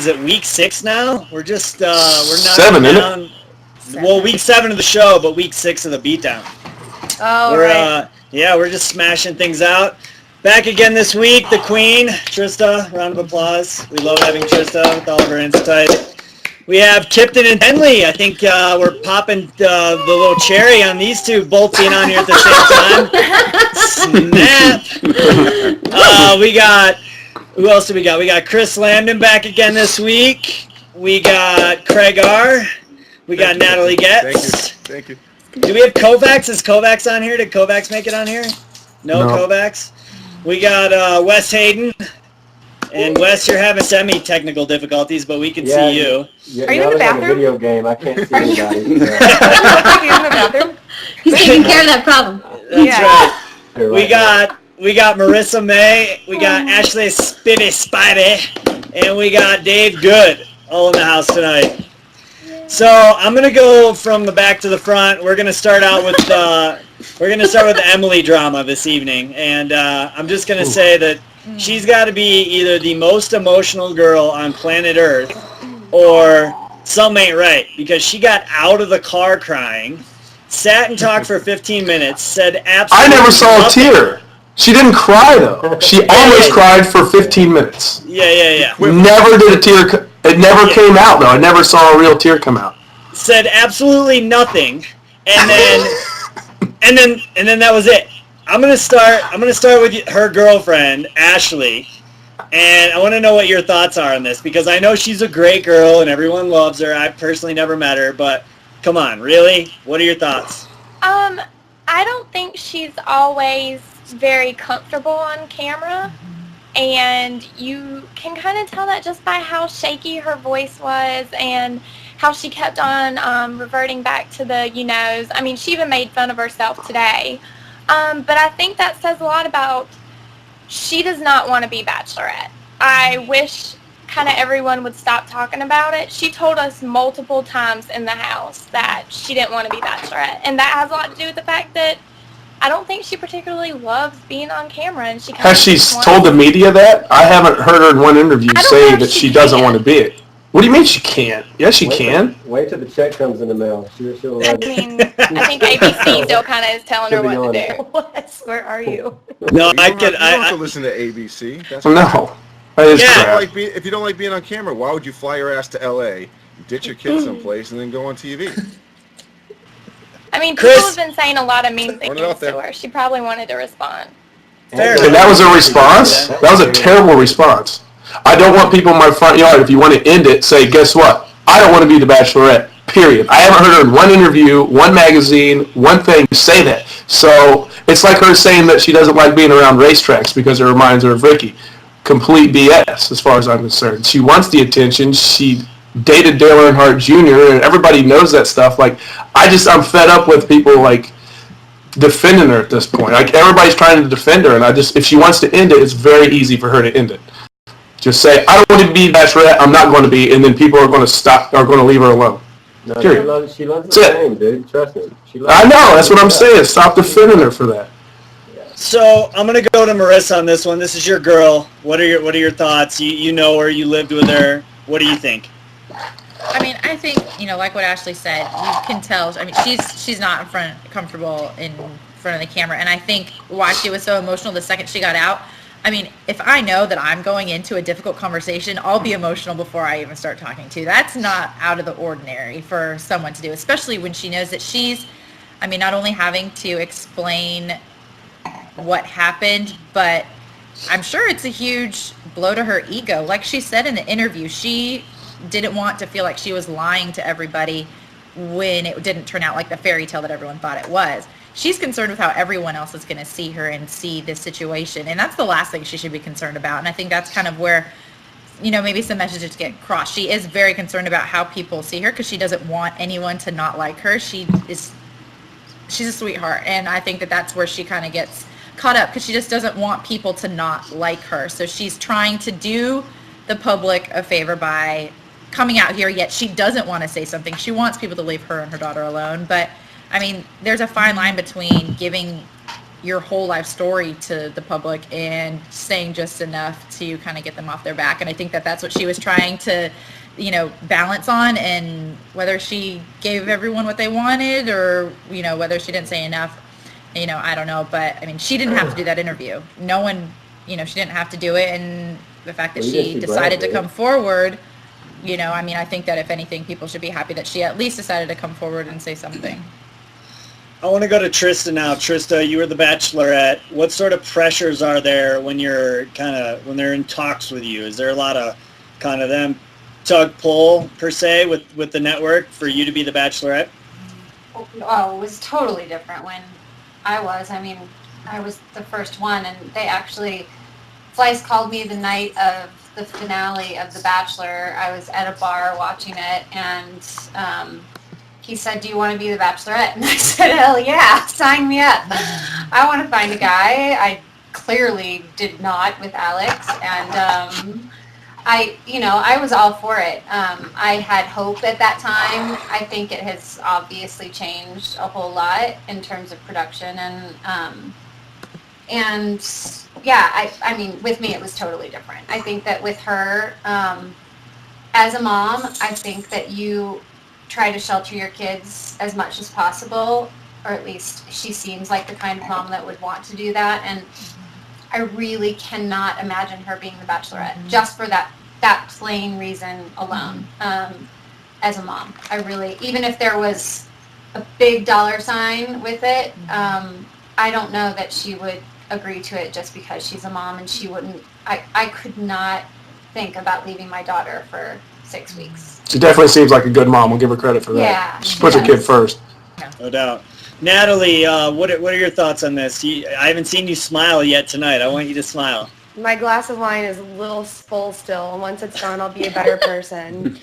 is it, week 6 now? We're just, we're not 7, down. isn't it? Well, week 7 of the show, but week 6 of the beatdown. Oh, right. Yeah, we're just smashing things out. Back again this week, the queen, Trista. Round of applause. We love having Trista with all of her insight. We have Kipton and Henley. I think we're popping the little cherry on these two both being on here at the same time. Snap. We got, who else do we got? We got Chris Lambden back again this week. We got Craig R. We got Natalie Getz. Thank you. Do we have Kovacs? Is Kovacs on here? Did Kovacs make it on here? No. Kovacs. We got Wes Hayden. And Wes, you're having semi-technical difficulties, but we can see you. Yeah, are you in the bathroom? Like a video game. I can't see anybody. Are you in the bathroom? He's taking care of that problem. That's right. We got Marissa May. We got Ashley Spivey Spidey. And we got Dave Good all in the house tonight. So I'm gonna go from the back to the front. We're gonna start out with the Emily drama this evening, and I'm just gonna say that she's got to be either the most emotional girl on planet Earth, or something ain't right, because she got out of the car crying, sat and talked for 15 minutes, said absolutely. I never saw nothing. a tear. She didn't cry though. She almost cried for 15 minutes. Yeah. Never did a tear. It never came out though. I never saw a real tear come out. Said absolutely nothing, and then that was it. I'm gonna start with her girlfriend Ashley, and I want to know what your thoughts are on this, because I know she's a great girl and everyone loves her. I personally never met her, but come on, really? What are your thoughts? I don't think she's always very comfortable on camera, and you can kind of tell that just by how shaky her voice was and how she kept on reverting back to the you-knows. I mean, she even made fun of herself today. But I think that says a lot about she does not want to be Bachelorette. I wish kind of everyone would stop talking about it. She told us multiple times in the house that she didn't want to be Bachelorette. And that has a lot to do with the fact that I don't think she particularly loves being on camera. And she Has she told the media that? I haven't heard her in one interview say that she doesn't want to be it. What do you mean she can't? Yes, she can. Wait till the check comes in the mail. She'll I mean, I think ABC still kind of is telling her what to do. Wes, where are you? No, You don't have to listen to ABC. That's No. That is crap. if you don't like being on camera, why would you fly your ass to LA, ditch your kid someplace, and then go on TV? I mean, people have been saying a lot of mean things to her. She probably wanted to respond. Fair. And that was a response? That was a terrible response. I don't want people in my front yard. If you want to end it, say, guess what? I don't want to be the Bachelorette, period. I haven't heard her in one interview, one magazine, one thing say that. So it's like her saying that she doesn't like being around racetracks because it reminds her of Ricky. Complete BS as far as I'm concerned. She wants the attention. She dated Dale Earnhardt Jr. and everybody knows that stuff. Like, I'm fed up with people like defending her at this point. Like, everybody's trying to defend her, and if she wants to end it, it's very easy for her to end it. Just say, I don't want to be Bachelorette, I'm not going to be, and then people are going to leave her alone. No, Period. she loves the game, dude. Trust me. I know, that's what I'm saying. Stop defending her for that. So I'm gonna go to Marissa on this one. This is your girl. What are your thoughts? You know her, you lived with her. What do you think? I mean, I think, like what Ashley said, you can tell. I mean, she's not comfortable in front of the camera, and I think why she was so emotional the second she got out. I mean, if I know that I'm going into a difficult conversation, I'll be emotional before I even start talking to you. That's not out of the ordinary for someone to do, especially when she knows that she's, not only having to explain what happened, but I'm sure it's a huge blow to her ego. Like she said in the interview, she didn't want to feel like she was lying to everybody when it didn't turn out like the fairy tale that everyone thought it was. She's concerned with how everyone else is going to see her and see this situation. And that's the last thing she should be concerned about. And I think that's kind of where, maybe some messages get crossed. She is very concerned about how people see her because she doesn't want anyone to not like her. She's a sweetheart. And I think that that's where she kind of gets caught up because she just doesn't want people to not like her. So she's trying to do the public a favor by coming out here, yet she doesn't want to say something. She wants people to leave her and her daughter alone. But there's a fine line between giving your whole life story to the public and saying just enough to kind of get them off their back. And I think that that's what she was trying to, balance on, and whether she gave everyone what they wanted or, whether she didn't say enough, I don't know. But I mean, she didn't have to do that interview. No one, she didn't have to do it. And the fact that she decided to come forward, I think that if anything, people should be happy that she at least decided to come forward and say something. I want to go to Trista now. Trista, you were the Bachelorette. What sort of pressures are there when when they're in talks with you? Is there a lot of kind of them tug pull per se with the network for you to be the Bachelorette? Oh, it was totally different when I was. I mean, I was the first one, and they actually, Fleiss called me the night of the finale of The Bachelor. I was at a bar watching it, and he said, "Do you want to be the Bachelorette?" And I said, "Hell yeah, sign me up. I want to find a guy." I clearly did not with Alex, and I was all for it. I had hope at that time. I think it has obviously changed a whole lot in terms of production, and yeah, I mean, with me it was totally different. I think that with her, as a mom, I think that you try to shelter your kids as much as possible, or at least she seems like the kind of mom that would want to do that, and I really cannot imagine her being the Bachelorette just for that plain reason alone. As a mom, I really, even if there was a big dollar sign with it, I don't know that she would agree to it just because she's a mom, and she wouldn't. I could not think about leaving my daughter for 6 weeks. She definitely seems like a good mom. We'll give her credit for that. Yeah, She puts her kid first. No doubt. Natalie, what are your thoughts on this? I haven't seen you smile yet tonight. I want you to smile. My glass of wine is a little full still. Once it's gone, I'll be a better person.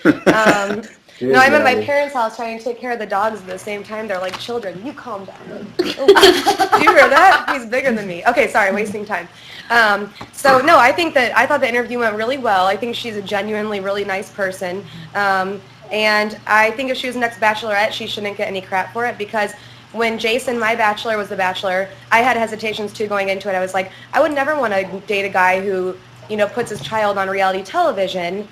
No, I'm at my parents' house trying to take care of the dogs at the same time. They're like children. You calm down. Oh, do you hear that? He's bigger than me. Okay, sorry, wasting time. So no, I thought the interview went really well. I think she's a genuinely really nice person. And I think if she was the next Bachelorette, she shouldn't get any crap for it, because when Jason, my bachelor, was the Bachelor, I had hesitations too going into it. I was like, I would never want to date a guy who, puts his child on reality television.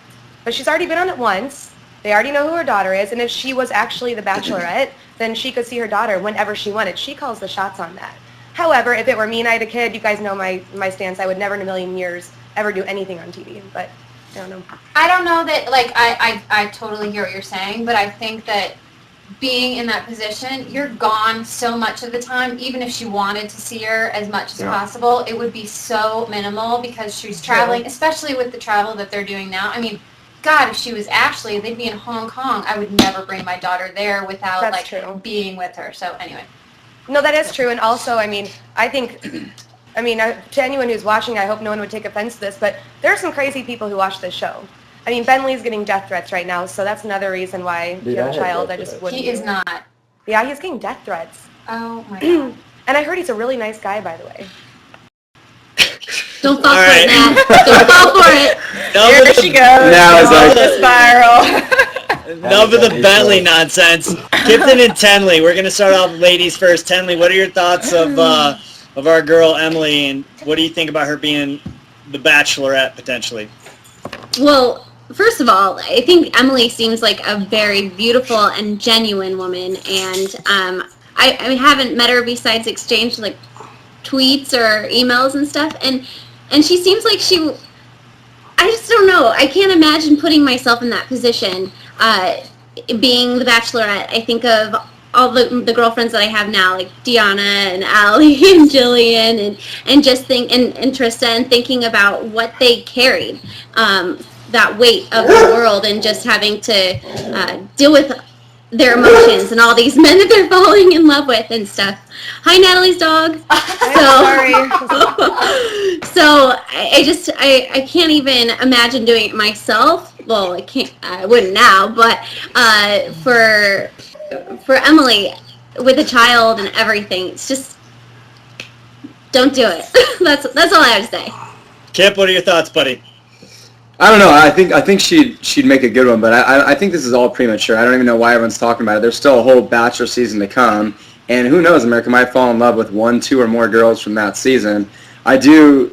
But she's already been on it once. They already know who her daughter is. And if she was actually the Bachelorette, then she could see her daughter whenever she wanted. She calls the shots on that. However, if it were me and I had a kid, you guys know my stance. I would never in a million years ever do anything on TV. But I don't know. I don't know that, I totally hear what you're saying, but I think that being in that position, you're gone so much of the time. Even if she wanted to see her as much as possible, it would be so minimal because she's traveling, especially with the travel that they're doing now. I mean, God, if she was Ashley, they'd be in Hong Kong. I would never bring my daughter there without being with her. So anyway. No, that is true. And also, I mean, I think, to anyone who's watching, I hope no one would take offense to this, but there are some crazy people who watch this show. I mean, Ben Lee's getting death threats right now, so that's another reason why if you have a child, I just wouldn't. He is not. Yeah, he's getting death threats. Oh my God. And I heard he's a really nice guy, by the way. Don't fall for it, Nat. Don't fall for it. Here she goes. Now it's like the spiral. Enough of the Bentley nonsense. Kipton and Tenley. We're going to start off ladies first. Tenley, what are your thoughts of our girl Emily, and what do you think about her being the Bachelorette potentially? Well, first of all, I think Emily seems like a very beautiful and genuine woman, and I haven't met her besides exchange like tweets or emails and stuff, and she seems like I just don't know. I can't imagine putting myself in that position, being the Bachelorette. I think of all the girlfriends that I have now, like Deanna and Allie and Jillian and just and Trista, and thinking about what they carried, that weight of the world, and just having to deal with their emotions and all these men that they're falling in love with and stuff. Hi, Natalie's dog. So I can't even imagine doing it myself. Well, I wouldn't now, but for Emily with a child and everything, it's just, don't do it. That's all I have to say. Kip, what are your thoughts, buddy? I don't know. I think she'd make a good one, but I think this is all premature. I don't even know why everyone's talking about it. There's still a whole Bachelor season to come, And who knows, America might fall in love with 1, 2, or more girls from that season. I do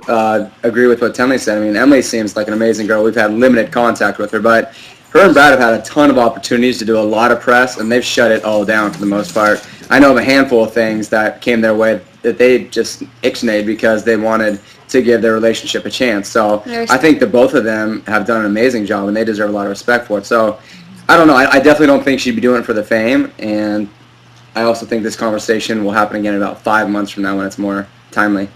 agree with what Emily said. I mean, Emily seems like an amazing girl. We've had limited contact with her, but her and Brad have had a ton of opportunities to do a lot of press, and they've shut it all down for the most part. I know of a handful of things that came their way that they just ixnayed because they wanted to give their relationship a chance. So I think that both of them have done an amazing job, and they deserve a lot of respect for it. So I don't know. I definitely don't think she'd be doing it for the fame, and I also think this conversation will happen again in about 5 months from now when it's more timely.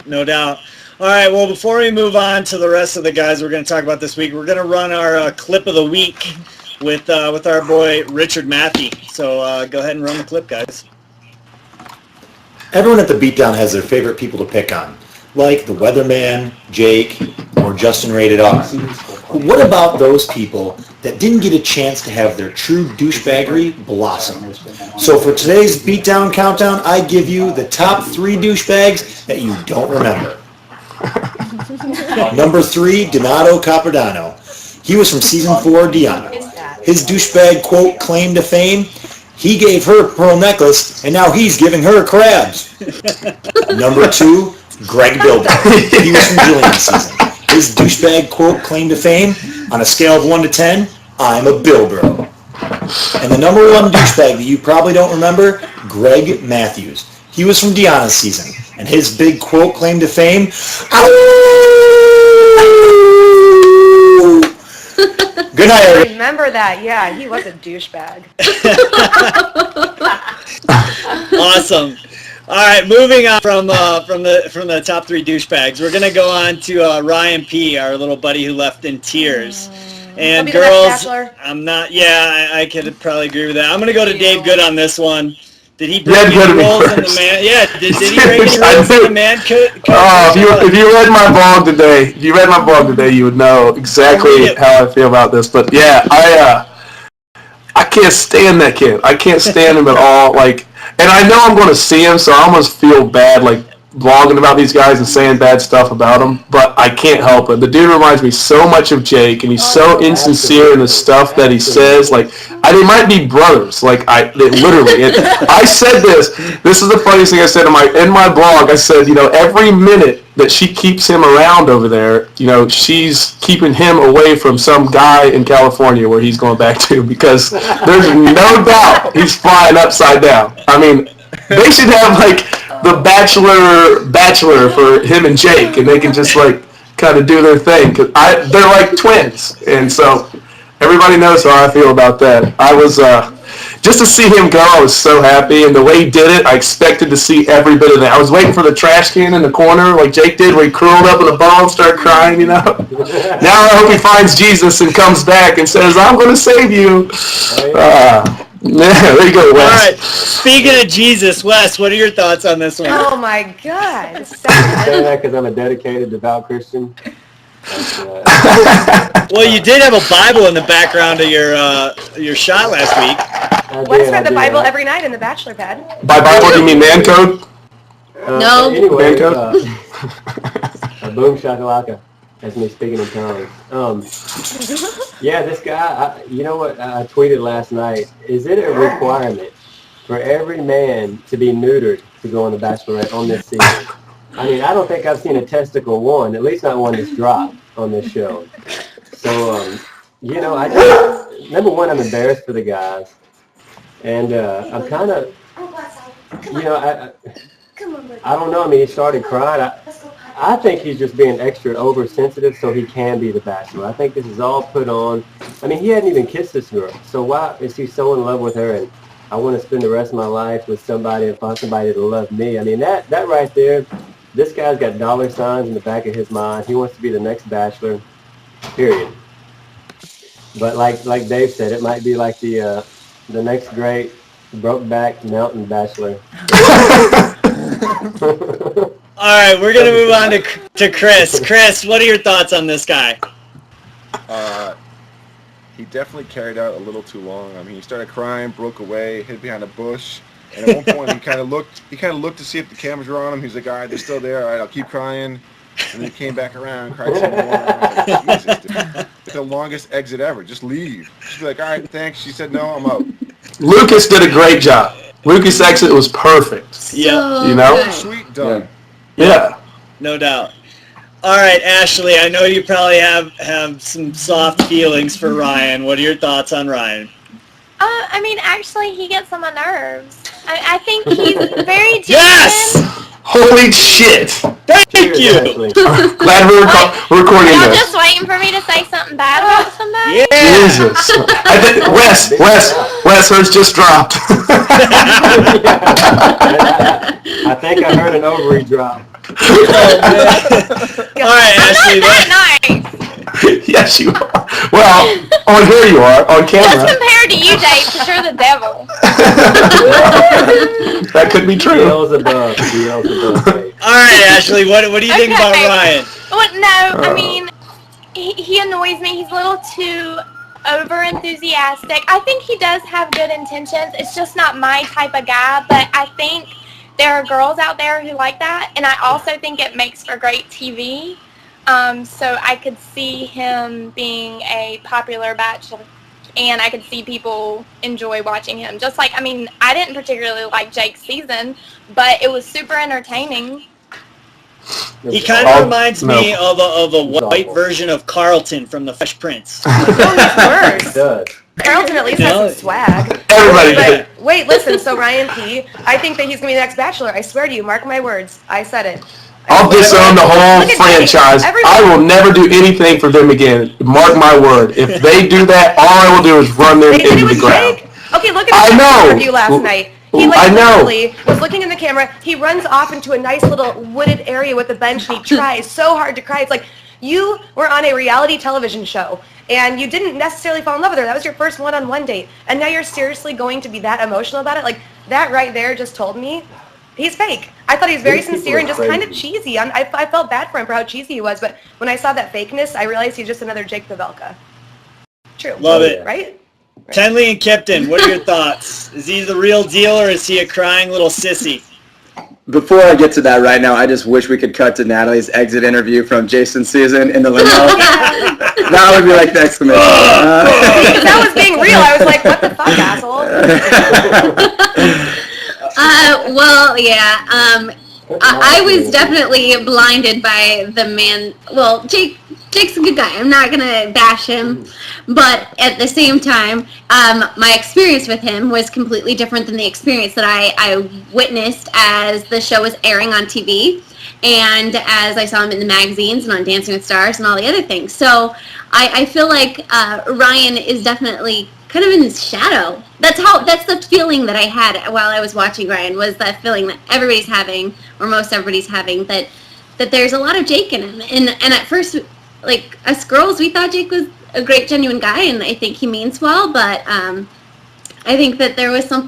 No doubt. All right, well, before we move on to the rest of the guys we're going to talk about this week, we're going to run our clip of the week with our boy Richard Matthew. So go ahead and run the clip, guys. Everyone at the Beatdown has their favorite people to pick on, like the Weatherman, Jake, or Justin Rated R. What about those people that didn't get a chance to have their true douchebaggery blossom? So for today's Beatdown Countdown, I give you the top 3 douchebags that you don't remember. Number 3, Donato Capardano. He was from season 4, Deanna. His douchebag quote claim to fame, he gave her a pearl necklace, and now he's giving her crabs. Number 2, Greg Bilder. He was from Jillian's season. His douchebag quote claim to fame, on a scale of 1 to 10, I'm a Bilbro. And the number 1 douchebag that you probably don't remember, Greg Matthews. He was from Deanna's season, and his big quote claim to fame, good night, I everybody. remember that. Yeah, he was a douchebag. Awesome. All right, moving on from the top 3 douchebags, we're gonna go on to Ryan P., our little buddy who left in tears. And He'll be the next girls, Bachelor. I'm not. Yeah, I could probably agree with that. I'm gonna go to Dave Good on this one. Did he You break had to go to any me rules in the first. man? Yeah, did he break any rules in the man? If you read my blog today, you would know exactly how I feel about this. But yeah, I can't stand that kid. I can't stand him at all. Like, and I know I'm going to see him, so I almost feel bad, like blogging about these guys and saying bad stuff about them. But I can't help it. The dude reminds me so much of Jake, and he's so insincere in the stuff that he says. Like, they might be brothers. Like, I said this. This is the funniest thing I said in my blog. I said, every minute that she keeps him around over there, she's keeping him away from some guy in California where he's going back to, because there's no doubt he's flying upside down. I mean, they should have like the Bachelor for him and Jake, and they can just like kind of do their thing, because they're like twins, and so everybody knows how I feel about that. I was just to see him go, I was so happy, and the way he did it, I expected to see every bit of that. I was waiting for the trash can in the corner, like Jake did, where he curled up in a ball and started crying. Now I hope he finds Jesus and comes back and says, "I'm going to save you." There you go, Wes. All right. Speaking of Jesus, Wes, what are your thoughts on this one? Oh my God. I say that because I'm a dedicated, devout Christian. Well, you did have a Bible in the background of your shot last week. Wes read the Bible every night in the bachelor pad. By Bible, do you mean man code? No. Anyway, Man code? boom shakalaka. That's me speaking in tongues. Yeah, this guy, you know what I tweeted last night? Is it a requirement for every man to be neutered to go on the Bachelorette on this season? I mean, I don't think I've seen a testicle one, at least not one that's dropped on this show. So, number one, I'm embarrassed for the guys. And I'm kind of, I don't know. I mean, he started crying. I think he's just being extra oversensitive so he can be the Bachelor. I think this is all put on. I mean, he hadn't even kissed this girl. So why is he so in love with her, and I want to spend the rest of my life with somebody and find somebody to love me? I mean, that right there, this guy's got dollar signs in the back of his mind. He wants to be the next Bachelor, period. But like Dave said, it might be like the next great Brokeback Mountain Bachelor. All right, we're going to move on to Chris. Chris, what are your thoughts on this guy? He definitely carried out a little too long. I mean, he started crying, broke away, hid behind a bush, and at one point he kind of looked to see if the cameras were on him. He's like, "All right, they're still there. All right, I'll keep crying." And then he came back around, cried some more. I was like, Jesus, dude, it's the longest exit ever. Just leave. She'd be like, "All right, thanks." She said, "No, I'm out." Lucas did a great job. Mookie Sexton was perfect. Yeah. You know? good. Sweet done. Yeah. No doubt. All right, Ashley, I know you probably have some soft feelings for Ryan. What are your thoughts on Ryan? I mean, actually, he gets on my nerves. I think he's very genuine. Yes! Holy shit! Thank Cheers, you! Ashley. Glad we're recording Y'all this. just waiting for me to say something bad about somebody? Yeah! Jesus. I think Wes, hers just dropped. I think I heard an ovary drop. All right, Ashley. That nice. Yes, you are. Well, on here you are, on Just camera. compared to you, Dave, because you're the devil. That could be true. Beelzebub. All right, Ashley, what do you think about Okay. Ryan? Well, no, I mean, he annoys me. He's a little too over enthusiastic. I think he does have good intentions. It's just not my type of guy, but I think there are girls out there who like that, and I also think it makes for great TV. So I could see him being a popular bachelor, and I could see people enjoy watching him. Just like, I mean, I didn't particularly like Jake's season, but it was super entertaining. He kind of reminds me of a white version of Carlton from The Fresh Prince. Oh, he's worse. Does. Carlton at least No. has some swag. Everybody did. But wait, listen. So Ryan P, I think that he's gonna be the next Bachelor. I swear to you, mark my words. I said it. I'll disown the whole Look at franchise. Dave. I will never do anything for them again. Mark my word. If they do that, all I will do is run them They did it into the with ground. Jake. Okay, look I at know. his interview last night. He I know. literally was looking in the camera. He runs off into a nice little wooded area with a bench, and he tries so hard to cry. It's like you were on a reality television show, and you didn't necessarily fall in love with her. That was your first one-on-one date, and now you're seriously going to be that emotional about it? Like that right there just told me he's fake. I thought he was very These people sincere and are just kind of crazy. cheesy. I felt bad for him for how cheesy he was, but when I saw that fakeness, I realized he's just another Jake Pavelka. True. Love it. Right? Tenley and Kipton, what are your thoughts? Is he the real deal, or is he a crying little sissy? Before I get to that right now, I just wish we could cut to Natalie's exit interview from Jason's season in the limo. That would be like the exclamation. Because that was being real. I was like, what the fuck, asshole? Well, yeah. I was definitely blinded by the man. Well, Jake's a good guy. I'm not gonna bash him, but at the same time, my experience with him was completely different than the experience that I witnessed as the show was airing on TV, and as I saw him in the magazines and on Dancing with Stars and all the other things. So I feel like Ryan is definitely kind of in his shadow. That's the feeling that I had while I was watching Ryan, was that feeling that everybody's having, or most everybody's having, that there's a lot of Jake in him. And at first, like us girls, we thought Jake was a great, genuine guy, and I think he means well, but I think that there was a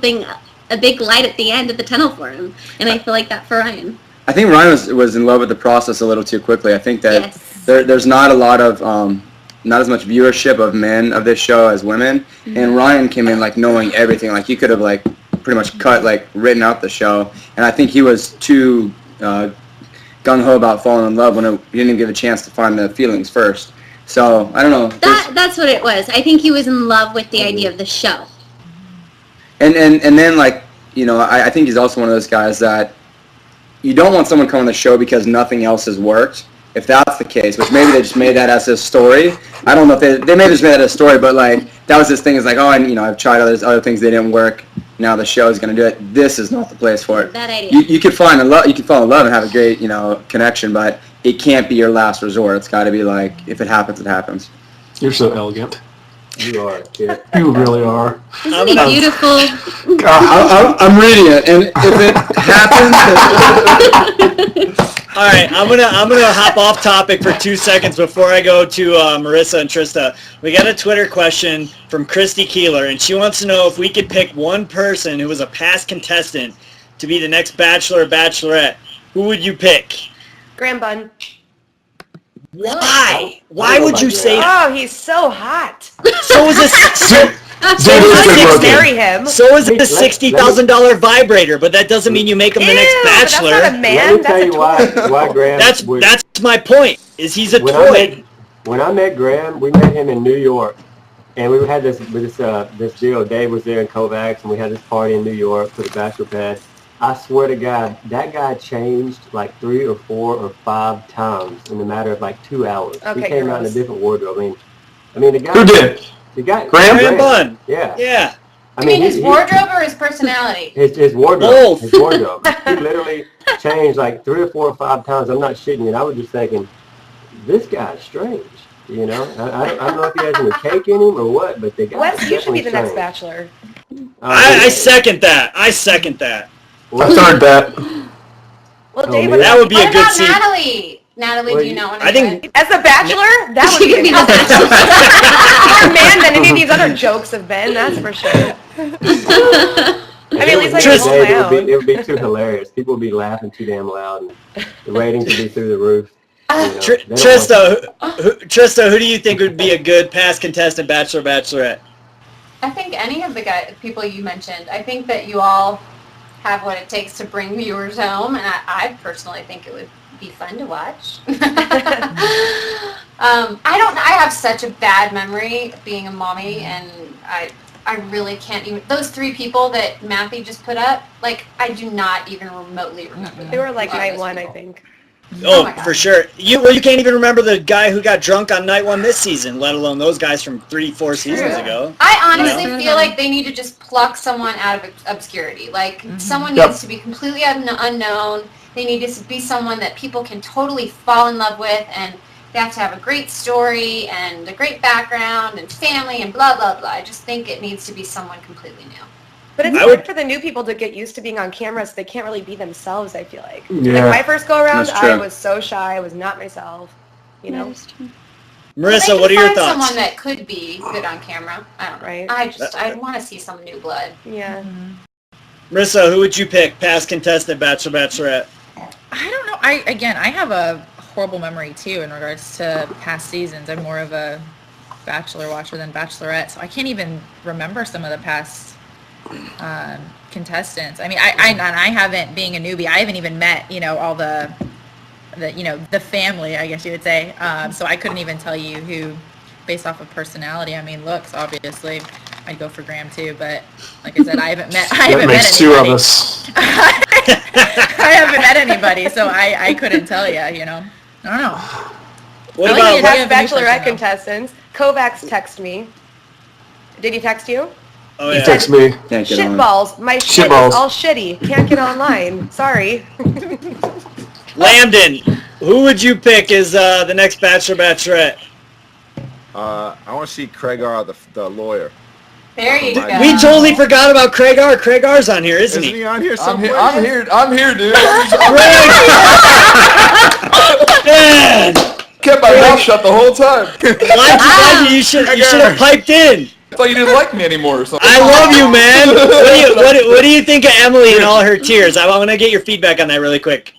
big light at the end of the tunnel for him, and I feel like that for Ryan. I think Ryan was in love with the process a little too quickly. I think that Yes. there's not a lot of not as much viewership of men of this show as women, and Ryan came in like knowing everything. Like he could have like pretty much written out the show, and I think he was too gung-ho about falling in love when he didn't even give a chance to find the feelings first. So I don't know. That's what it was. I think he was in love with the idea of the show. And then like, you know, I think he's also one of those guys that you don't want someone coming on the show because nothing else has worked. If that's the case, which maybe they just made that as his story. I don't know if they may have just made that as a story, but like that was his thing. Is like, oh, and you know, I've tried other things, they didn't work. Now the show is going to do it. This is not the place for it. Bad idea. You could fall in love and have a great, you know, connection, but it can't be your last resort. It's got to be like, if it happens, it happens. You're so elegant. You are, kid. You really are. Isn't he beautiful? I'm reading it, and if it happens, All right, I'm gonna hop off topic for 2 seconds before I go to Marissa and Trista. We got a Twitter question from Christy Keeler, and she wants to know if we could pick one person who was a past contestant to be the next Bachelor or Bachelorette. Who would you pick? Graham Bunn. Why? Why would you say that? Oh, he's so hot. So is this. I marry him. So is it a $60,000 vibrator, but that doesn't mean you make him the next Bachelor. That's not a man. Let me tell That's a you toy. why Graham. That's my point. Is he's a when toy? when I met Graham, we met him in New York, And we had this deal. Dave was there in Kovacs, and we had this party in New York for the Bachelorette. I swear to God, that guy changed like 3 or 4 or 5 times in a matter of like 2 hours. Okay, he came out in a gross. different wardrobe. I mean, the guy. Who did? The guy. Graham Bun. Yeah. Yeah. I mean, his wardrobe or his personality? His wardrobe. Both. His wardrobe. He literally changed like 3 or 4 or 5 times. I'm not shitting you. I was just thinking, this guy's strange. You know, I don't know if he has any cake in him or what, but the guy. Wes, you should be the next Bachelor. I second that. I second that. I third that. Well, Oh, Dave, man. That would be What a good about seat. Natalie? Natalie, do you know anything? I think as the Bachelor, that would She be could be the Bachelor. more man than any of these other jokes have been. That's for sure. I mean, at least I can Tristan- hold my own. It would be too hilarious. People would be laughing too damn loud, and the ratings would be through the roof. You know, they don't Trista, who do you think would be a good past contestant, Bachelor, Bachelorette? I think any of the people you mentioned. I think that you all have what it takes to bring viewers home, and I personally think it would be fun to watch. I have such a bad memory of being a mommy, and I really can't even. Those 3 people that Matthew just put up, like, I do not even remotely remember. They were like Those night 1, I people. think. Oh, my God. for sure. You can't even remember the guy who got drunk on night 1 this season, let alone those guys from 3-4 seasons ago. I honestly feel like they need to just pluck someone out of obscurity. Like, someone needs to be completely unknown. They need to be someone that people can totally fall in love with, and they have to have a great story and a great background and family and blah, blah, blah. I just think it needs to be someone completely new. But it's hard for the new people to get used to being on camera, so they can't really be themselves, I feel like. Yeah. Like, my first go-around, That's true. I was so shy. I was not myself, you know? Marissa, Well, what are your find thoughts? someone that could be good on camera. I don't know. Right. I want to see some new blood. Yeah. Marissa, who would you pick? Past contestant, Bachelor, Bachelorette? I don't know. I have a horrible memory too in regards to past seasons. I'm more of a Bachelor watcher than Bachelorette, so I can't even remember some of the past contestants. I mean, I haven't, being a newbie, I haven't even met, all the family, I guess you would say. So I couldn't even tell you who, based off of personality. I mean, looks, obviously, I'd go for Graham too. But like I said, I haven't met That makes 2 of us. I haven't met anybody, so I couldn't tell you. I don't know. What I like about the idea Past of a new Bachelorette person, though. contestants. Kovacs text me. Did he text you? Oh, He yeah. texts me. Can't get Shit on. balls. My shit Shitballs. is all shitty. Can't get online. Sorry. Lambden, who would you pick as the next Bachelor, Bachelorette? I want to see Craig R, the lawyer. There you go. We totally forgot about Craig R. Craig R's on here, isn't Isn't he? he on here I'm somewhere? here. I'm here, dude. Man, Kept my mouth shut the whole time. why'd you should have piped in. I thought you didn't like me anymore or something. I love you, man. What do you think of Emily and all her tears? I want to get your feedback on that really quick.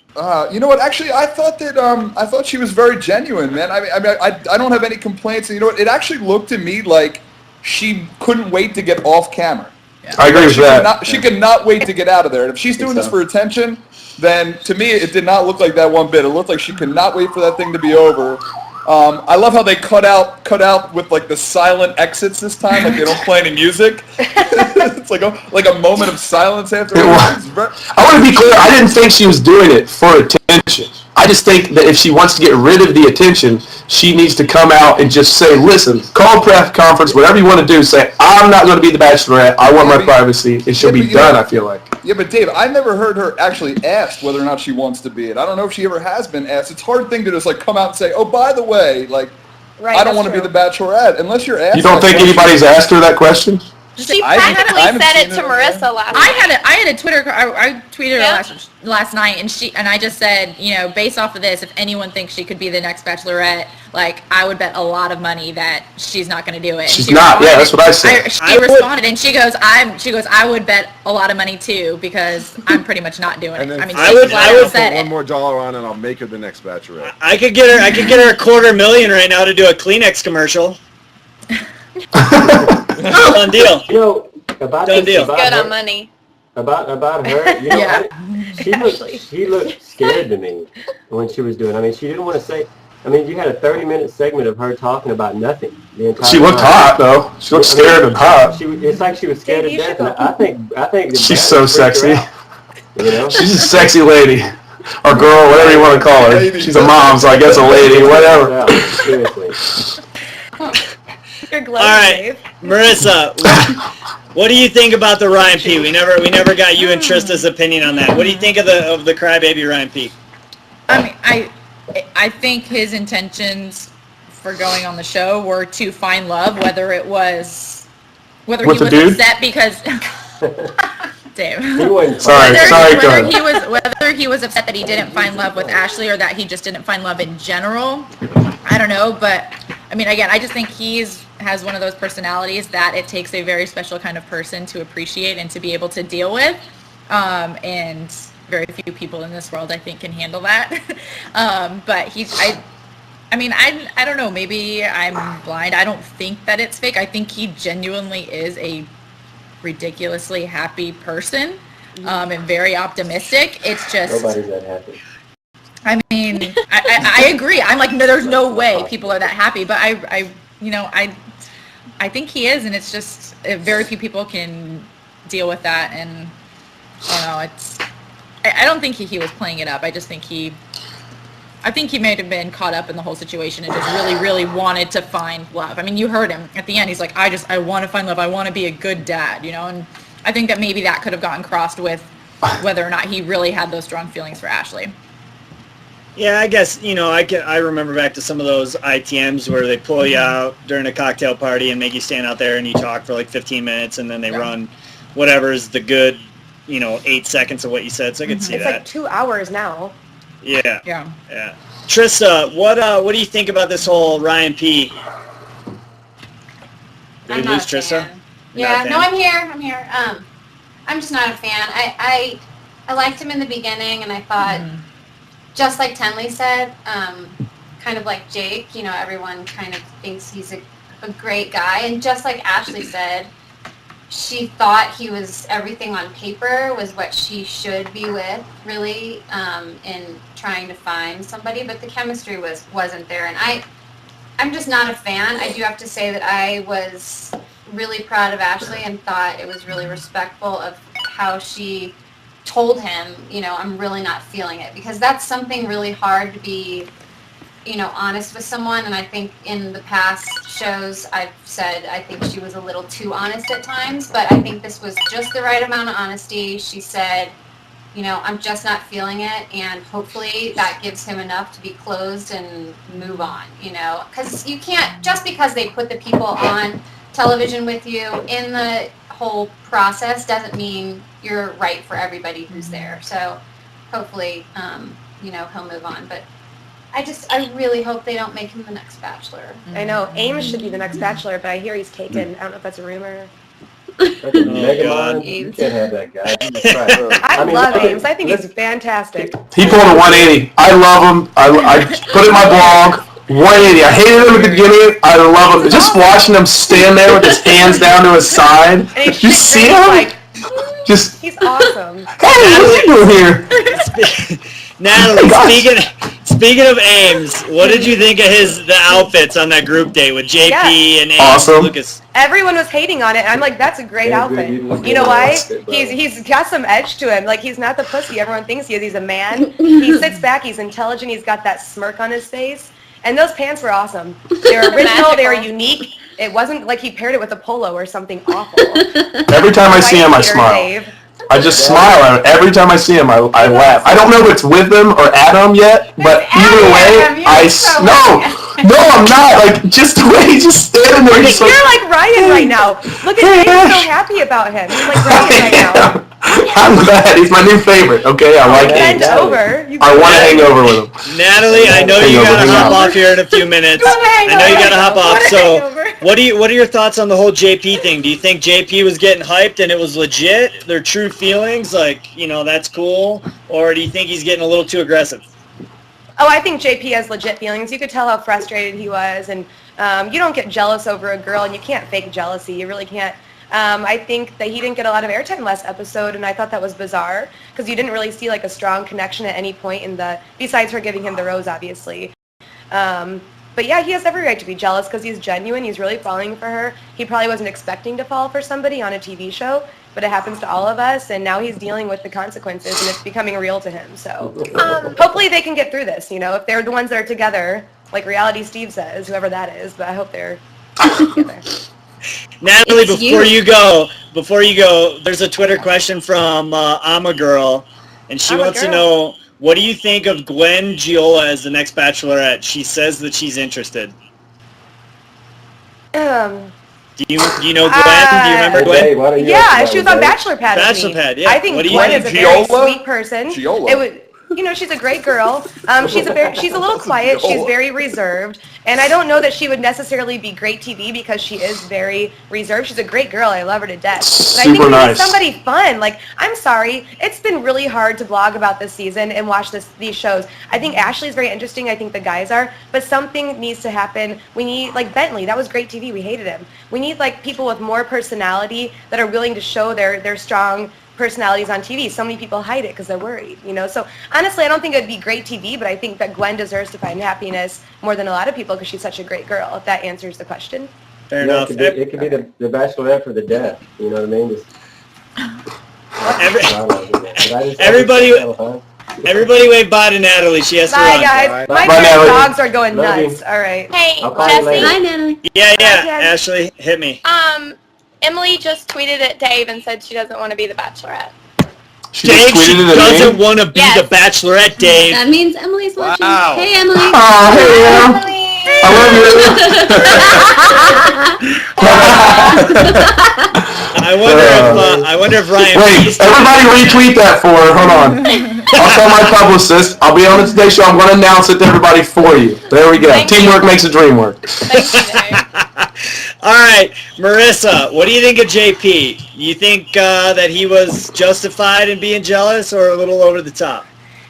You know what? Actually, I thought that I thought she was very genuine, man. I don't have any complaints. And you know what? It actually looked to me like she couldn't wait to get off camera. I agree with that. She could not wait to get out of there. And if she's doing this for attention, then to me it did not look like that one bit. It looked like she could not wait for that thing to be over. I love how they cut out with like the silent exits this time, like they don't play any music. It's like a moment of silence after. I want to be clear. I didn't think she was doing it for attention. I just think that if she wants to get rid of the attention, she needs to come out and just say, listen, call a press conference, whatever you want to do, say, I'm not going to be the Bachelorette. I want my privacy. It should be done, I feel like. Yeah, but Dave, I never heard her actually asked whether or not she wants to be it. I don't know if she ever has been asked. It's a hard thing to just like come out and say, oh, by the way, like, Right, I don't want to be the Bachelorette unless you're asked. You don't think anybody's asked her that question? She I practically haven't said seen it to it. Marissa last I night. had a Twitter. I tweeted Yeah. her last night, and I just said, based off of this, if anyone thinks she could be the next Bachelorette, like I would bet a lot of money that she's not going to do it. She's She not. Yeah, responded- that's what I said. She responded, and she goes, I would bet a lot of money too because I'm pretty much not doing And it. then I mean, I she would- flat I out would said put it. one more dollar on and I'll make her the next Bachelorette. I could get her a $250,000 right now to do a Kleenex commercial. Done deal. You know, about Done this, deal. about Good her, on money. about her, you know, Yeah. she looked scared to me when she was doing it. I mean, she didn't want to say, I mean, you had a 30-minute segment of her talking about nothing the entire She looked time. hot though. She looked scared and hot. It's like she was scared to death. And I think the She's band so freaked her sexy. out, you know? She's a sexy lady. Or girl, whatever you want to call her. She's a mom, so I guess a lady, whatever. Seriously. You're All right, Marissa, what do you think about the Ryan P? We never got you and Trista's opinion on that. What do you think of the crybaby Ryan P? I mean, I think his intentions for going on the show were to find love, whether he was upset because Dave. Whether he was upset that he didn't find love with Ashley or that he just didn't find love in general, I don't know. But I mean, again, I just think has one of those personalities that it takes a very special kind of person to appreciate and to be able to deal with, and very few people in this world I think can handle that. But I don't know, maybe I'm blind. I don't think that it's fake. I think he genuinely is a ridiculously happy person, and very optimistic. It's just nobody's that happy. I mean, I agree. I'm like, no, there's no way people are that happy, but I think he is, and it's just very few people can deal with that. And I don't know, I don't think he was playing it up. I just think I think he may have been caught up in the whole situation and just really, really wanted to find love. I mean, you heard him at the end. He's like, I want to find love. I want to be a good dad, you know? And I think that maybe that could have gotten crossed with whether or not he really had those strong feelings for Ashley. Yeah, I guess, I remember back to some of those ITMs where they pull you out during a cocktail party and make you stand out there and you talk for like 15 minutes and then they run whatever is the good, 8 seconds of what you said. So I could see it's that. It's like 2 hours now. Yeah. Trista, what do you think about this whole Ryan P? Did we lose Trista? Yeah, no, I'm here. I'm just not a fan. I liked him in the beginning, and I thought, just like Tenley said, kind of like Jake, everyone kind of thinks he's a great guy, and just like Ashley said, she thought he was everything on paper was what she should be with, really, in trying to find somebody, but the chemistry wasn't there, and I'm just not a fan. I do have to say that I was really proud of Ashley and thought it was really respectful of how she told him, I'm really not feeling it, because that's something really hard to be, honest with someone. And I think in the past shows I've said I think she was a little too honest at times, but I think this was just the right amount of honesty. She said, I'm just not feeling it, and hopefully that gives him enough to be closed and move on, because you can't, just because they put the people on television with you in the whole process doesn't mean you're right for everybody who's there. So hopefully, he'll move on. But I really hope they don't make him the next Bachelor. I know. Ames should be the next Bachelor, but I hear he's taken. I don't know if that's a rumor. You can't have that guy. I love Ames. I think he's fantastic. He pulled a 180. I love him. I put it in my blog. 180. I hated him at the beginning. I love him. Just watching him stand there with his hands down to his side. You see him? He's awesome. Hey, what are you doing here? Natalie, speaking of Ames, what did you think of the outfits on that group date with JP and Ames and Lucas? Everyone was hating on it. I'm like, that's a great outfit. You know why? He's got some edge to him. Like, he's not the pussy everyone thinks he is. He's a man. He sits back. He's intelligent. He's got that smirk on his face. And those pants were awesome. They were original. They were unique. It wasn't like he paired it with a polo or something awful. Every time I see him, I smile. Dave. I just smile. Every time I see him, I laugh. I don't know if it's with him or at him yet, but either way, No, I'm not. Like, just the way he's just standing there. You're like Ryan right now. Look at him. He's so happy about him. He's like Ryan right now. I'm glad. He's my new favorite. Okay, I like him. I want to hang over with him. Natalie, I know you got to hop off here in a few minutes. I know you got to hop off. So, what are your thoughts on the whole JP thing? Do you think JP was getting hyped and it was legit? Their true feelings, like, that's cool, or do you think he's getting a little too aggressive? Oh, I think JP has legit feelings. You could tell how frustrated he was, and you don't get jealous over a girl, and you can't fake jealousy. You really can't. I think that he didn't get a lot of airtime last episode, and I thought that was bizarre because you didn't really see like a strong connection at any point besides her giving him the rose, obviously. But yeah, he has every right to be jealous because he's genuine. He's really falling for her. He probably wasn't expecting to fall for somebody on a TV show, but it happens to all of us, and now he's dealing with the consequences, and it's becoming real to him. So hopefully they can get through this, if they're the ones that are together, like Reality Steve says, whoever that is, but I hope they're together. Natalie, before you go, there's a Twitter question from I'm a Girl, and she wants to know, what do you think of Gwen Giola as the next Bachelorette? She says that she's interested. Do you know Gwen? Do you remember Gwen? Yeah, she was on Bachelor Pad with me. Pad, yeah. I think Gwen is a very sweet person. Giola. She's a great girl. She's a little quiet. She's very reserved, and I don't know that she would necessarily be great TV because she is very reserved. She's a great girl. I love her to death. But I think she's somebody fun. Like, I'm sorry, it's been really hard to blog about this season and watch these shows. I think Ashley's very interesting. I think the guys are, but something needs to happen. We need, like Bentley. That was great TV. We hated him. We need people with more personality that are willing to show their strong personalities on TV. So many people hide it because they're worried, So honestly, I don't think it'd be great TV, but I think that Gwen deserves to find happiness more than a lot of people because she's such a great girl, if that answers the question. Fair enough. It could be the Bachelorette for the deaf, you know what I mean? Everybody wave bye to Natalie. She has to run. Bye, guys. My dogs are going nuts. All right. Hey, Jesse. Hi, Natalie. Yeah. Ashley, hit me. Emily just tweeted at Dave and said she doesn't want to be the Bachelorette. Dave, she doesn't want to be the Bachelorette, Dave. That means Emily's watching. Wow. Hey, Emily. Oh, hey, Emily. I love you. I wonder if Ryan. Wait, everybody retweet that for her. Hold on. I'll tell my publicist. I'll be on the Today Show. I'm going to announce it to everybody for you. There we go. Teamwork makes the dream work. Thank you, Dave. All right, Marissa, what do you think of JP? You think that he was justified in being jealous or a little over the top?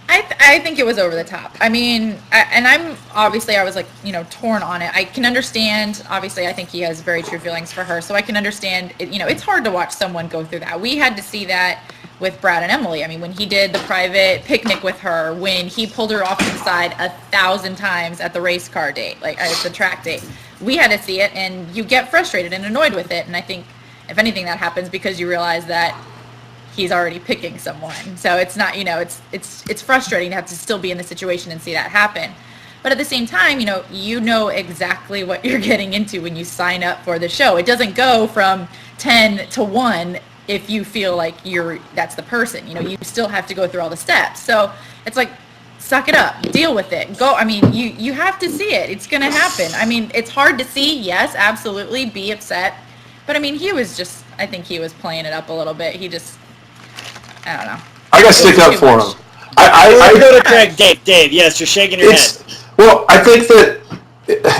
I think it was over the top. I mean, I was like, torn on it. I can understand, obviously, I think he has very true feelings for her, so I can understand, it's hard to watch someone go through that. We had to see that with Brad and Emily. I mean, when he did the private picnic with her, when he pulled her off to the side 1,000 times at the race car date, like at the track date, we had to see it, and you get frustrated and annoyed with it. And I think, if anything, that happens because you realize that he's already picking someone. So it's not, it's frustrating to have to still be in the situation and see that happen. But at the same time, you know exactly what you're getting into when you sign up for the show. It doesn't go from 10 to 1 if you feel like that's the person. You still have to go through all the steps. So it's like, suck it up, deal with it, go. I mean, you have to see it. It's going to happen. I mean, it's hard to see, yes, absolutely, be upset. But I mean, I think he was playing it up a little bit. I don't know. I got to stick up for him. I go to Craig. Dave, yes, you're shaking your head. Well, I think that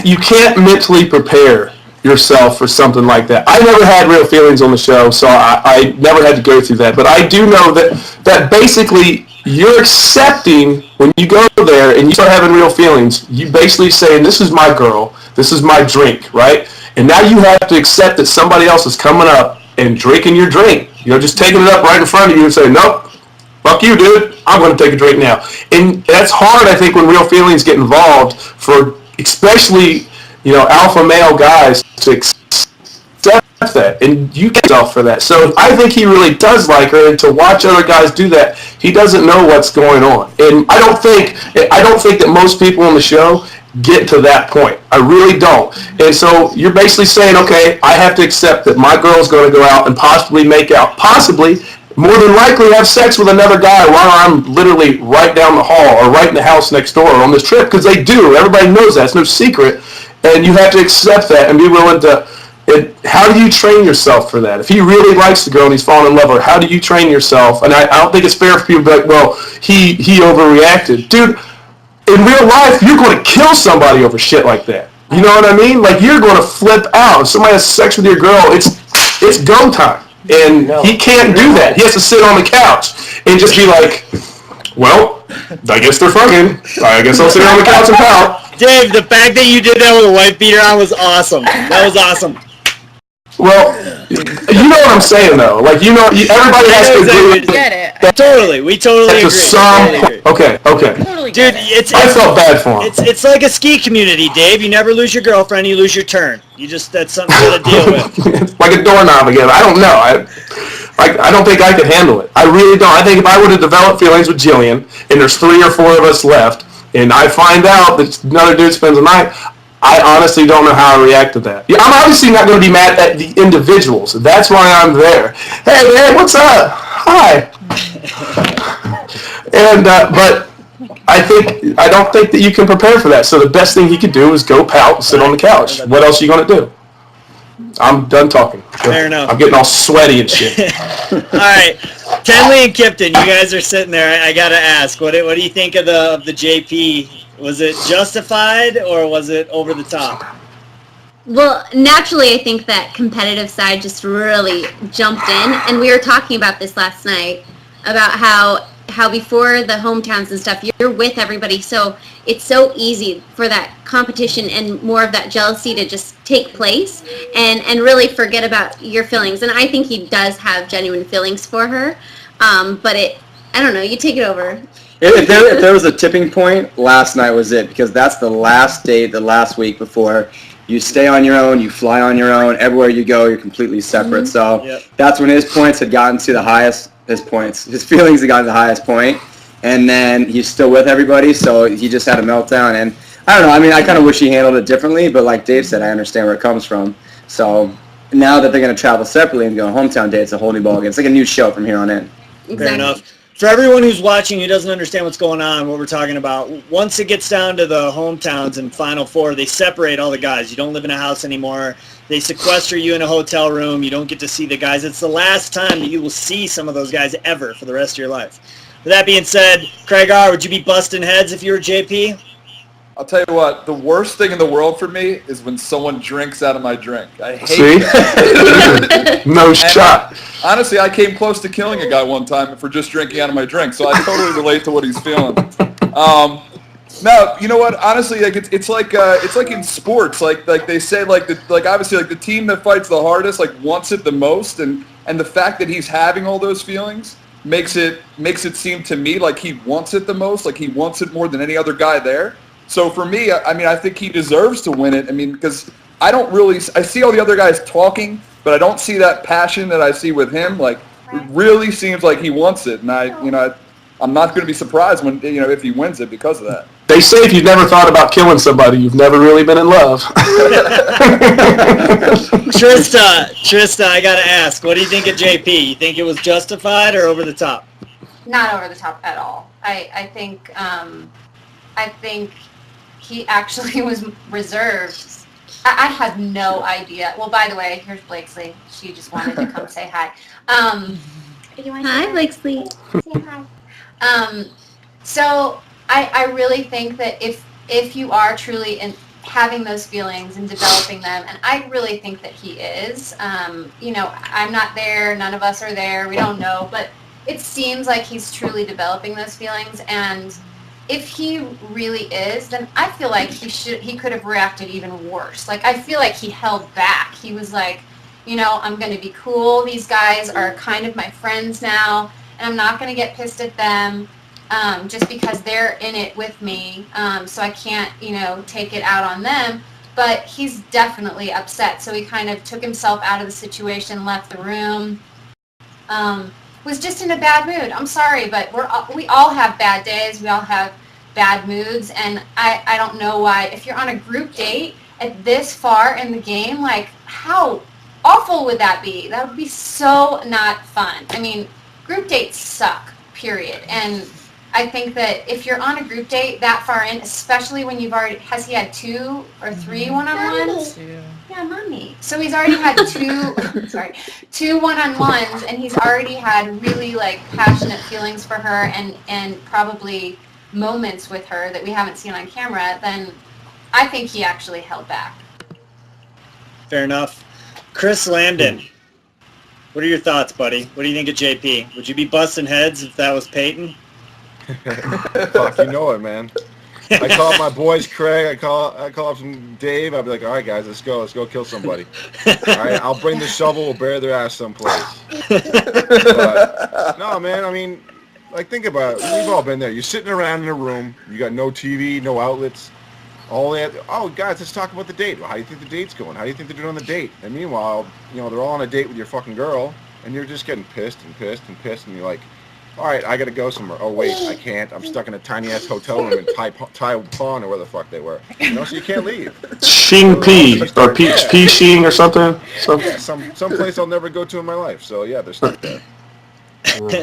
you can't mentally prepare yourself for something like that. I never had real feelings on the show, so I never had to go through that. But I do know that basically you're accepting, when you go there and you start having real feelings, you basically saying, this is my girl, this is my drink, right? And now you have to accept that somebody else is coming up and drinking your drink. Just taking it up right in front of you and saying, nope, fuck you, dude. I'm going to take a drink now. And that's hard, I think, when real feelings get involved for especially, alpha male guys to accept that. And you get yourself for that. So I think he really does like her, and to watch other guys do that, he doesn't know what's going on. And I don't think that most people on the show get to that point. I really don't. And so you're basically saying, okay, I have to accept that my girl's going to go out and possibly more than likely have sex with another guy while I'm literally right down the hall or right in the house next door on this trip, because they do. Everybody knows that. It's no secret. And you have to accept that and be willing to. How do you train yourself for that? If he really likes the girl and he's fallen in love with her, how do you train yourself? And I don't think it's fair for people to be like, well, he overreacted. Dude, in real life, you're going to kill somebody over shit like that. You know what I mean? Like, you're going to flip out. If somebody has sex with your girl, it's go time. And he can't do that. He has to sit on the couch and just be like, well, I guess they're fucking. I guess I'll sit on the couch and pout. Dave, the fact that you did that with a wife beater on was awesome. That was awesome. Well, you know what I'm saying, though. Like, everybody has to agree. I get it. Totally. We totally agree. Totally agree. Okay. Totally Dude, get it. I felt bad for him. It's like a ski community, Dave. You never lose your girlfriend, you lose your turn. That's something you gotta deal with. Like a doorknob again. I don't know. I don't think I could handle it. I really don't. I think if I would have developed feelings with Jillian, and there's 3 or 4 of us left, and I find out that another dude spends the night, I honestly don't know how I react to that. Yeah, I'm obviously not going to be mad at the individuals. That's why I'm there. Hey, man, what's up? Hi. And but I don't think that you can prepare for that. So the best thing he could do is go pout and sit on the couch. What else are you going to do? I'm done talking. Fair enough. I'm getting all sweaty and shit. All right, Tenley and Kipton, you guys are sitting there. I gotta ask, what do you think of the JP? Was it justified or was it over the top? Well, naturally, I think that competitive side just really jumped in, and we were talking about this last night about how before the hometowns and stuff, you're with everybody, so it's so easy for that competition and more of that jealousy to just take place and really forget about your feelings. And I think he does have genuine feelings for her, but I don't know, you take it over. If there was a tipping point, last night was it, because that's the last date, the last week before you stay on your own, you fly on your own, everywhere you go, you're completely separate. So that's when his points had gotten to the highest, his feelings had gotten to the highest point, and then he's still with everybody, so he just had a meltdown. And I don't know, I mean, I kind of wish he handled it differently, but like Dave said, I understand where it comes from. So now that they're going to travel separately and go on hometown dates, it's a whole new ballgame. It's like a new show from here on in. Exactly. Fair enough. For everyone who's watching who doesn't understand what's going on, what we're talking about, once it gets down to the hometowns and Final Four, they separate all the guys. You don't live in a house anymore. They sequester you in a hotel room. You don't get to see the guys. It's the last time that you will see some of those guys ever for the rest of your life. With that being said, Craig R., would you be busting heads if you were JP? I'll tell you what, the worst thing in the world for me is when someone drinks out of my drink. I hate that. No shot. Honestly, I came close to killing a guy one time for just drinking out of my drink, so I totally relate to what he's feeling. No, you know what? Honestly, like it's like in sports, like they say, obviously the team that fights the hardest wants it the most, and the fact that he's having all those feelings makes it seem to me like he wants it the most, like he wants it more than any other guy there. So for me, I mean, I think he deserves to win it. I mean, because I see all the other guys talking, but I don't see that passion that I see with him. Like, it really seems like he wants it, and I'm not going to be surprised when if he wins it because of that. They say if you've never thought about killing somebody, you've never really been in love. Trista, I gotta ask, what do you think of JP? You think it was justified or over the top? Not over the top at all. I think he actually was reserved. I had no idea. Well, by the way, here's Blakesley. She just wanted to come say hi. Hi, Blakesley. Say hi. So I really think that if you are truly having those feelings and developing them, and I really think that he is, I'm not there, none of us are there, we don't know, but it seems like he's truly developing those feelings, and if he really is, then I feel like he could have reacted even worse. Like, I feel like he held back. He was like, I'm going to be cool. These guys are kind of my friends now, and I'm not going to get pissed at them just because they're in it with me. So I can't, take it out on them. But he's definitely upset. So he kind of took himself out of the situation, left the room. Was just in a bad mood. I'm sorry, but we all have bad days. We all have bad moods, and I don't know why. If you're on a group date at this far in the game, like, how awful would that be? That would be so not fun. I mean, group dates suck, period. And I think that if you're on a group date that far in, especially when has he had 2 or 3 one-on-ones? Yeah, mommy. So he's already had 2 one-on-ones, and he's already had really passionate feelings for her and probably moments with her that we haven't seen on camera, then I think he actually held back. Fair enough. Chris Landon, what are your thoughts, buddy? What do you think of JP? Would you be busting heads if that was Peyton? Fuck, you know it, man. I call up my boys, Craig. I call up some Dave. I'll be like, all right, guys, let's go kill somebody. All right, I'll bring the shovel. We'll bury their ass someplace. But, no, man. I mean, Like, think about it. We've all been there. You're sitting around in a room. You got no TV, no outlets. All that. Oh, guys, let's talk about the date. Well, how do you think the date's going? How do you think they're doing on the date? And meanwhile, they're all on a date with your fucking girl, and you're just getting pissed and pissed and pissed, and you're like, all right, I got to go somewhere. Oh, wait, I can't. I'm stuck in a tiny-ass hotel room in Taiwan or where the fuck they were. So you can't leave. Xing P or P Xing or something. Yeah, some place I'll never go to in my life. So, yeah, they're stuck there.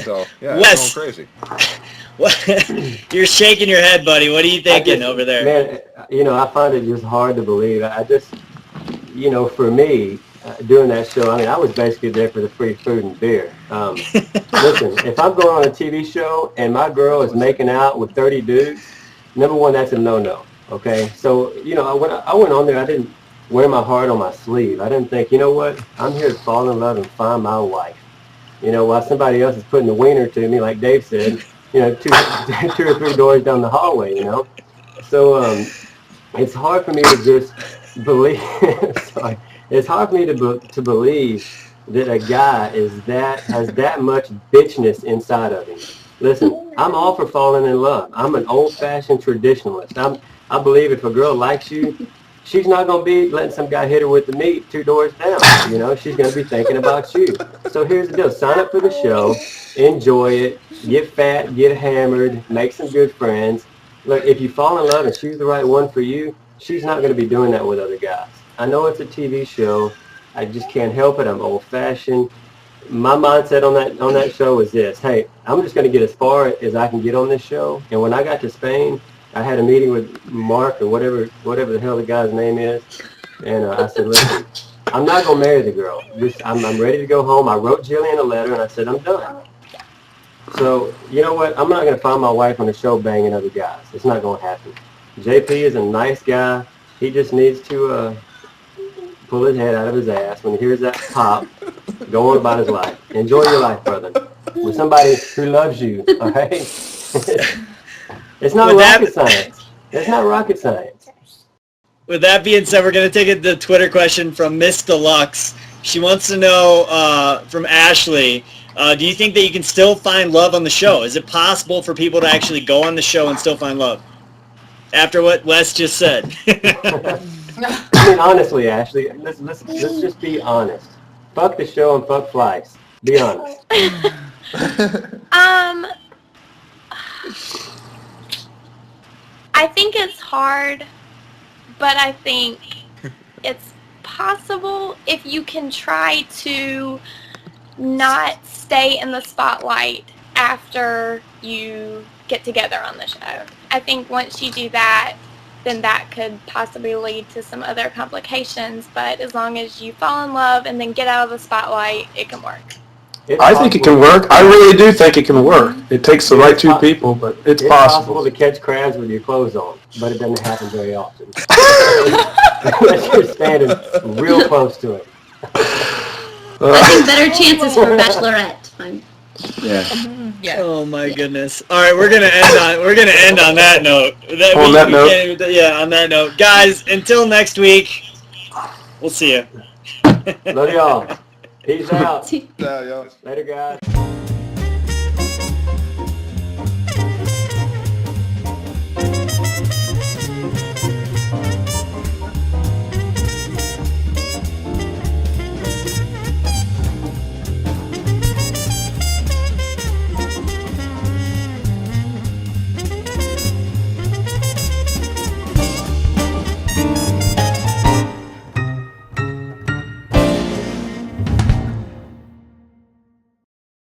So, yeah, Wes, it's going crazy. You're shaking your head, buddy. What are you thinking over there? Man, I find it just hard to believe. I just, for me, doing that show, I was basically there for the free food and beer. Listen, if I'm going on a TV show and my girl is making out with 30 dudes, number one, that's a no-no, okay? So, I went on there, I didn't wear my heart on my sleeve. I didn't think, you know what, I'm here to fall in love and find my wife. While somebody else is putting the wiener to me, like Dave said, two or three doors down the hallway, So it's hard for me to just believe, sorry, it's hard for me to believe that a guy has that much bitchness inside of him. Listen, I'm all for falling in love. I'm an old-fashioned traditionalist. I believe if a girl likes you, she's not going to be letting some guy hit her with the meat 2 doors down. She's going to be thinking about you. So here's the deal. Sign up for the show. Enjoy it. Get fat. Get hammered. Make some good friends. Look, if you fall in love and she's the right one for you, she's not going to be doing that with other guys. I know it's a TV show. I just can't help it. I'm old-fashioned. My mindset on that show was this. Hey, I'm just going to get as far as I can get on this show. And when I got to Spain, I had a meeting with Mark or whatever the hell the guy's name is, and I said, listen, I'm not going to marry the girl. I'm ready to go home. I wrote Jillian a letter, and I said, I'm done. So, you know what? I'm not going to find my wife on the show banging other guys. It's not going to happen. JP is a nice guy. He just needs to pull his head out of his ass when he hears that pop, go on about his life. Enjoy your life, brother, with somebody who loves you, all right? It's not rocket science. It's not rocket science. With that being said, we're going to take the Twitter question from Miss Deluxe. She wants to know from Ashley, do you think that you can still find love on the show? Is it possible for people to actually go on the show and still find love? After what Wes just said. Honestly, Ashley, let's just be honest. Fuck the show and fuck flies. Be honest. I think it's hard, but I think it's possible if you can try to not stay in the spotlight after you get together on the show. I think once you do that, then that could possibly lead to some other complications, but as long as you fall in love and then get out of the spotlight, it can work. I think it can work. I really do think it can work. It takes the right 2 people, but it's possible. To catch crabs with your clothes on, but it doesn't happen very often. Unless you're standing real close to it. I think better chances for Bachelorette. Yeah. Oh my goodness! All right, we're gonna end on that note. On that note, guys. Until next week, we'll see you. Love y'all. Peace out. Yeah, Later, guys.